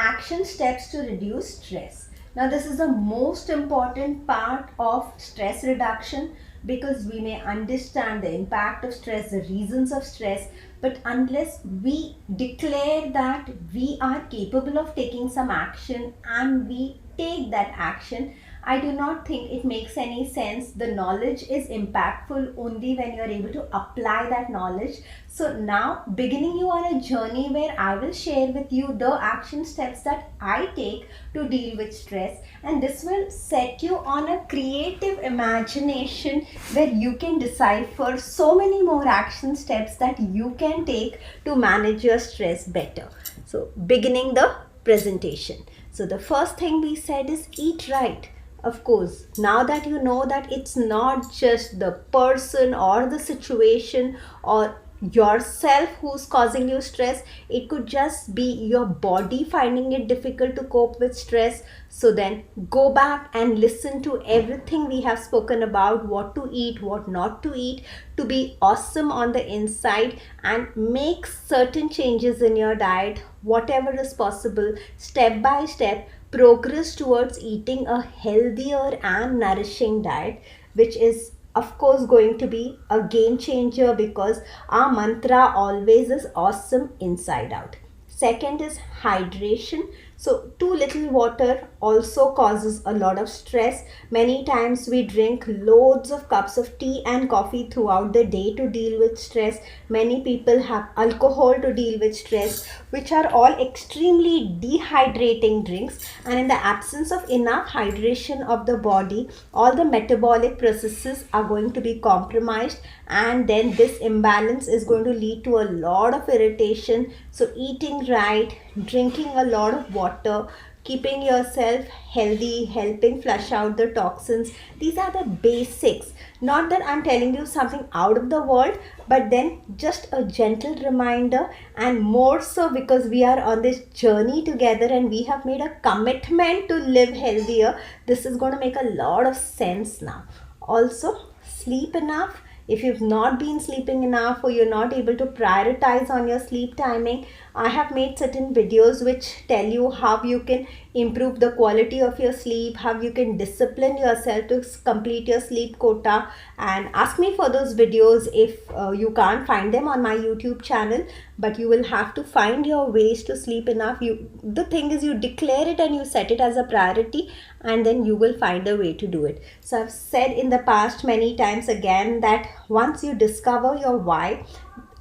action steps to reduce stress. Now this is the most important part of stress reduction, because we may understand the impact of stress, the reasons of stress, but unless we declare that we are capable of taking some action and we take that action, I do not think it makes any sense. The knowledge is impactful only when you are able to apply that knowledge. So now, beginning you on a journey where I will share with you the action steps that I take to deal with stress, and this will set you on a creative imagination where you can decipher so many more action steps that you can take to manage your stress better. So beginning the presentation. So the first thing we said is eat right. Of course, now that you know that it's not just the person or the situation or yourself who's causing you stress, it could just be your body finding it difficult to cope with stress. So then go back and listen to everything we have spoken about, what to eat, what not to eat, to be awesome on the inside, and make certain changes in your diet, whatever is possible, step by step. Progress towards eating a healthier and nourishing diet, which is of course going to be a game changer, because our mantra always is awesome inside out. Second is hydration. So too little water also causes a lot of stress. Many times we drink loads of cups of tea and coffee throughout the day to deal with stress. Many people have alcohol to deal with stress, which are all extremely dehydrating drinks. And in the absence of enough hydration of the body, all the metabolic processes are going to be compromised, and then this imbalance is going to lead to a lot of irritation. So eating right, drinking a lot of water, keeping yourself healthy, helping flush out the toxins, these are the basics. Not that I'm telling you something out of the world, but then just a gentle reminder, and more so because we are on this journey together and we have made a commitment to live healthier. This is going to make a lot of sense now. Also, sleep enough. If you've not been sleeping enough or you're not able to prioritize on your sleep timing, I have made certain videos which tell you how you can improve the quality of your sleep, how you can discipline yourself to complete your sleep quota, and ask me for those videos if you can't find them on my YouTube channel. But you will have to find your ways to sleep enough. The thing is, you declare it and you set it as a priority, and then you will find a way to do it. So I've said in the past many times again that once you discover your why,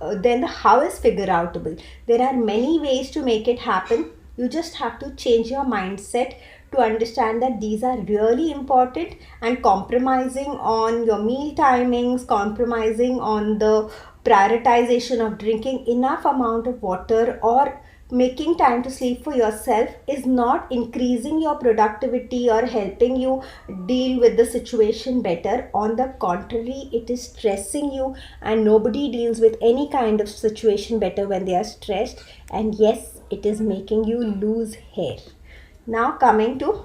then the how is figure outable. There are many ways to make it happen. You just have to change your mindset to understand that these are really important, and compromising on your meal timings, compromising on the prioritization of drinking enough amount of water, or making time to sleep for yourself is not increasing your productivity or helping you deal with the situation better. On the contrary, it is stressing you, and nobody deals with any kind of situation better when they are stressed. And yes, it is making you lose hair. Now coming to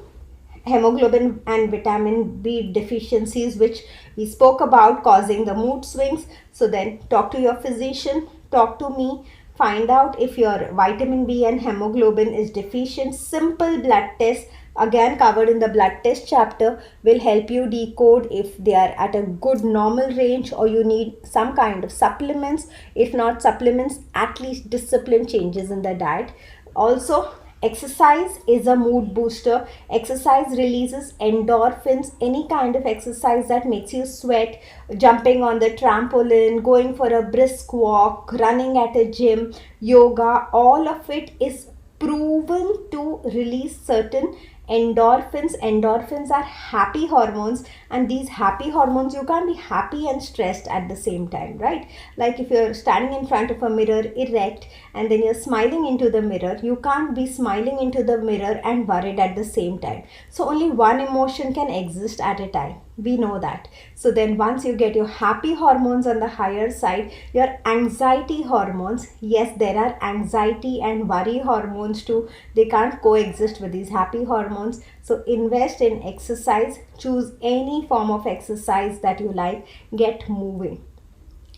hemoglobin and vitamin B deficiencies, which we spoke about causing the mood swings. So then talk to your physician, talk to me, find out if your vitamin B and hemoglobin is deficient. Simple blood test, again covered in the blood test chapter, will help you decode if they are at a good normal range or you need some kind of supplements. If not supplements, at least discipline changes in the diet. Also, exercise is a mood booster. Exercise releases endorphins. Any kind of exercise that makes you sweat, jumping on the trampoline, going for a brisk walk, running at a gym, yoga, all of it is proven to release certain endorphins. Endorphins are happy hormones, and these happy hormones, you can't be happy and stressed at the same time, right? Like if you're standing in front of a mirror erect and then you're smiling into the mirror, you can't be smiling into the mirror and worried at the same time. So only one emotion can exist at a time. We know that. So then once you get your happy hormones on the higher side, your anxiety hormones, yes, there are anxiety and worry hormones too. They can't coexist with these happy hormones. So invest in exercise. Choose any form of exercise that you like. Get moving.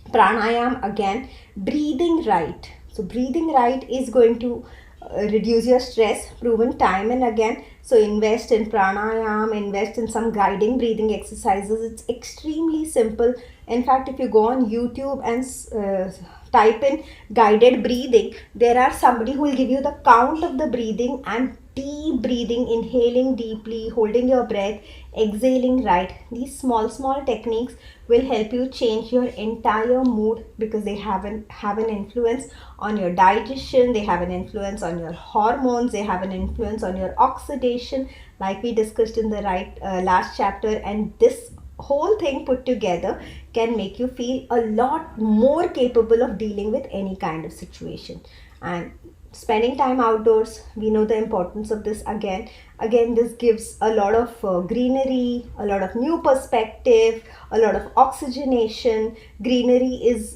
Pranayam again. Breathing right. So breathing right is going to reduce your stress, proven time and again. So invest in pranayam, invest in some guiding breathing exercises. It's extremely simple. In fact, if you go on YouTube and type in guided breathing, there are somebody who will give you the count of the breathing and deep breathing, inhaling deeply, holding your breath, exhaling right. These small techniques will help you change your entire mood, because they have an influence on your digestion, they have an influence on your hormones, they have an influence on your oxidation, like we discussed in the last chapter. And this whole thing put together can make you feel a lot more capable of dealing with any kind of situation. And spending time outdoors, we know the importance of this. Again, this gives a lot of greenery, a lot of new perspective, a lot of oxygenation. Greenery is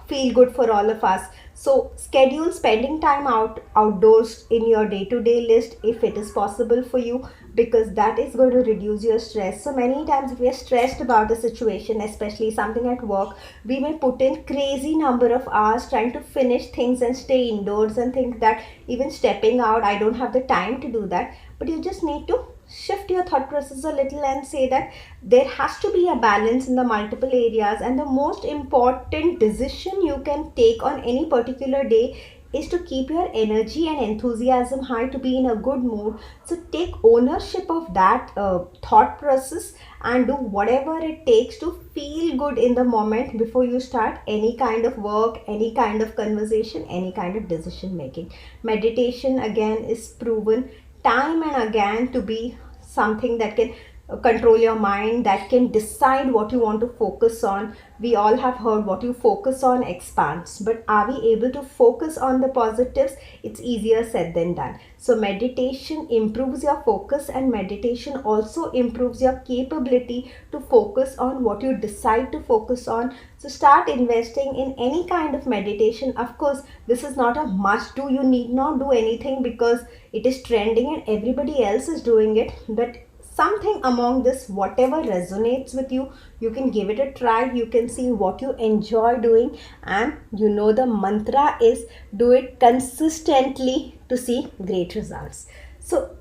feel good for all of us. So schedule spending time outdoors in your day-to-day list if it is possible for you, because that is going to reduce your stress. So many times if we are stressed about a situation, especially something at work, we may put in crazy number of hours trying to finish things and stay indoors and think that even stepping out, I don't have the time to do that. But you just need to shift your thought process a little and say that there has to be a balance in the multiple areas, and the most important decision you can take on any particular day is to keep your energy and enthusiasm high, to be in a good mood. So take ownership of that thought process and do whatever it takes to feel good in the moment before you start any kind of work, any kind of conversation, any kind of decision making. Meditation again is proven time and again to be something that can control your mind, that can decide what you want to focus on. We all have heard what you focus on expands, but are we able to focus on the positives? It's easier said than done. So meditation improves your focus, and meditation also improves your capability to focus on what you decide to focus on. So start investing in any kind of meditation. Of course, this is not a must do. You need not do anything because it is trending and everybody else is doing it, but something among this, whatever resonates with you, you can give it a try. You can see what you enjoy doing, and you know the mantra is do it consistently to see great results. So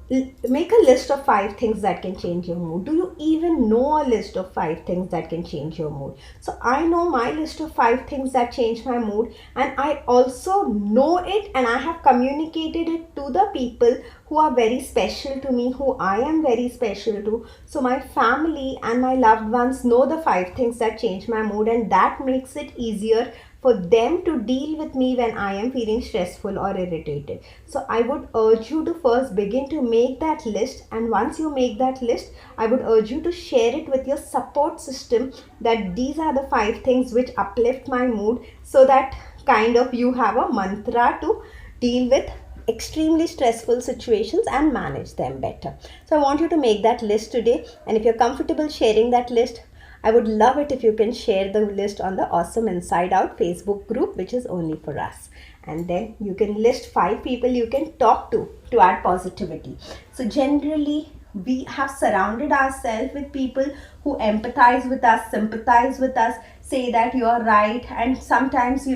make a list of 5 things that can change your mood. Do you even know a list of 5 things that can change your mood? So I know my list of 5 things that change my mood, and I also know it, and I have communicated it to the people who are very special to me, who I am very special to. So my family and my loved ones know the 5 things that change my mood, and that makes it easier for them to deal with me when I am feeling stressful or irritated. So I would urge you to first begin to make that list, and once you make that list, I would urge you to share it with your support system that these are the 5 things which uplift my mood, so that kind of you have a mantra to deal with extremely stressful situations and manage them better. So I want you to make that list today, and if you're comfortable sharing that list, I would love it if you can share the list on the Awesome Inside Out Facebook group, which is only for us. And then you can list 5 people you can talk to add positivity. So generally, we have surrounded ourselves with people who empathize with us, sympathize with us, say that you are right, and sometimes,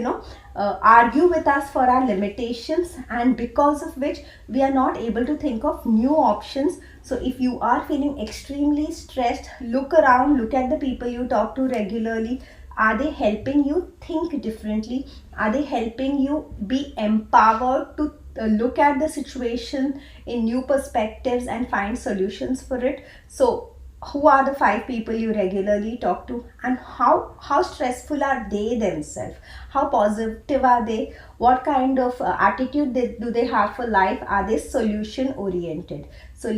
argue with us for our limitations, and because of which we are not able to think of new options. So if you are feeling extremely stressed, look around, look at the people you talk to regularly. Are they helping you think differently? Are they helping you be empowered to look at the situation in new perspectives and find solutions for it? So who are the 5 people you regularly talk to, and how stressful are they themselves? How positive are they? What kind of attitude do they have for life? Are they solution oriented? So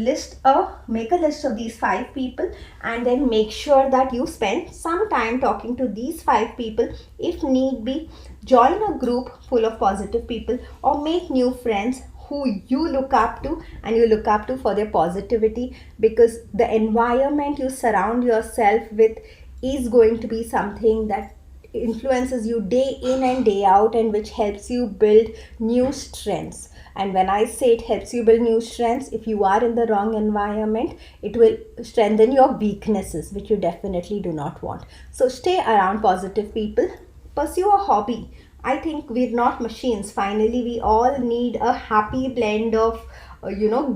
make a list of these 5 people, and then make sure that you spend some time talking to these 5 people. If need be, join a group full of positive people, or make new friends who you look up to and you look up to for their positivity, because the environment you surround yourself with is going to be something that influences you day in and day out, and which helps you build new strengths. And when I say it helps you build new strengths, if you are in the wrong environment, it will strengthen your weaknesses, which you definitely do not want. So stay around positive people. Pursue a hobby. I think we're not machines. Finally, we all need a happy blend of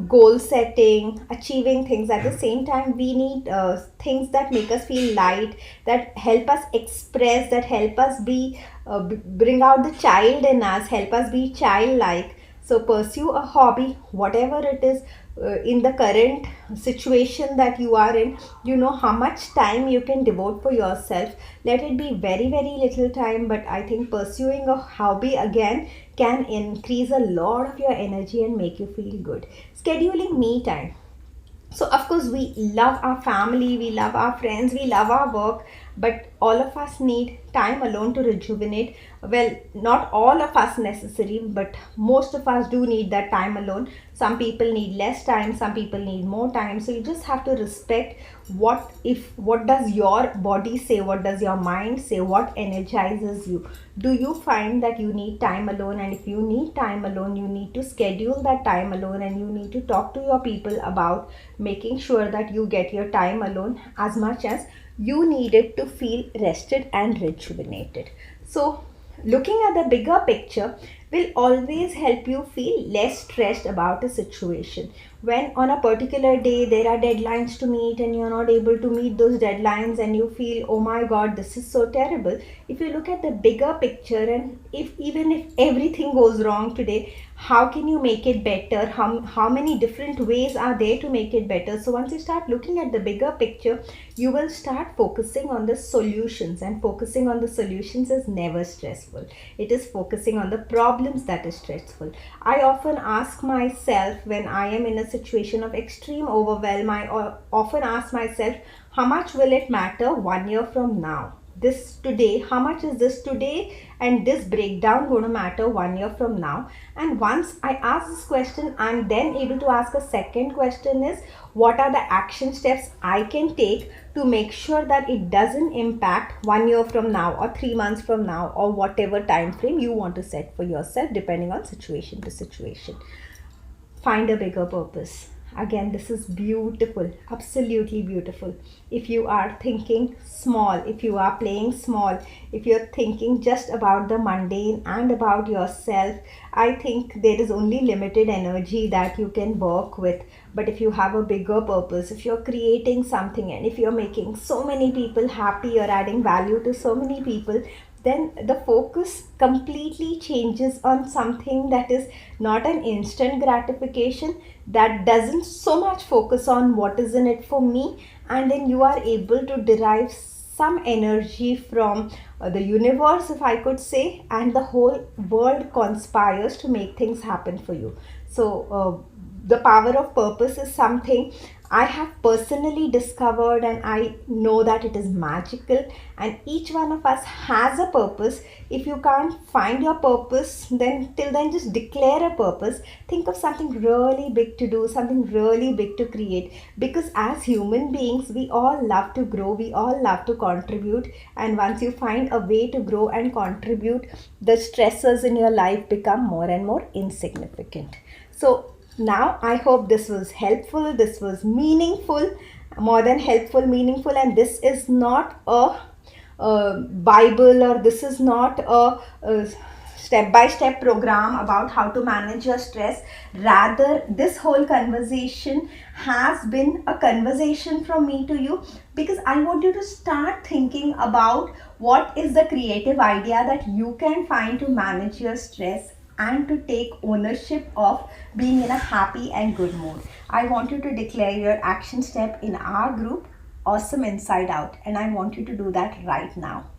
goal setting, achieving things. At the same time, we need things that make us feel light, that help us express, that help us bring out the child in us, help us be childlike. So pursue a hobby, whatever it is. In the current situation that you are in, you know how much time you can devote for yourself. Let it be very very little time, but I think pursuing a hobby again can increase a lot of your energy and make you feel good. Scheduling me time. So of course we love our family, we love our friends, we love our work, but all of us need time alone to rejuvenate. Well, not all of us necessary, but most of us do need that time alone. Some people need less time, some people need more time. So you just have to respect what does your body say, what does your mind say, what energizes you. Do you find that you need time alone? And if you need time alone, you need to schedule that time alone, and you need to talk to your people about making sure that you get your time alone as much as you need it to feel rested and rejuvenated. So looking at the bigger picture will always help you feel less stressed about a situation. When on a particular day there are deadlines to meet and you're not able to meet those deadlines and you feel, oh my god, this is so terrible. If you look at the bigger picture, and if everything goes wrong today, how can you make it better? How many different ways are there to make it better? So once you start looking at the bigger picture, you will start focusing on the solutions, and focusing on the solutions is never stressful. It is focusing on the problems that is stressful. I often ask myself, when I am in a situation of extreme overwhelm, I often ask myself, how much will it matter 1 year from now? This today, how much is this today, and this breakdown going to matter 1 year from now? And once I ask this question, I'm then able to ask a second question, is what are the action steps I can take to make sure that it doesn't impact 1 year from now, or 3 months from now, or whatever time frame you want to set for yourself, depending on situation to situation. Find a bigger purpose. Again, this is beautiful, absolutely beautiful. If you are thinking small, if you are playing small, if you're thinking just about the mundane and about yourself, I think there is only limited energy that you can work with. But if you have a bigger purpose, if you're creating something, and if you're making so many people happy, you're adding value to so many people, then the focus completely changes on something that is not an instant gratification, that doesn't so much focus on what is in it for me, and then you are able to derive some energy from the universe, if I could say, and the whole world conspires to make things happen for you. So the power of purpose is something I have personally discovered, and I know that it is magical, and each one of us has a purpose. If you can't find your purpose, then till then just declare a purpose. Think of something really big to do, something really big to create, because as human beings, we all love to grow, we all love to contribute, and once you find a way to grow and contribute, the stressors in your life become more and more insignificant. So now I hope this was helpful, this was meaningful, more than helpful, meaningful. And this is not a bible, or this is not a step by step program about how to manage your stress. Rather, this whole conversation has been a conversation from me to you, because I want you to start thinking about what is the creative idea that you can find to manage your stress and to take ownership of being in a happy and good mood. I want you to declare your action step in our group, Awesome Inside Out, and I want you to do that right now.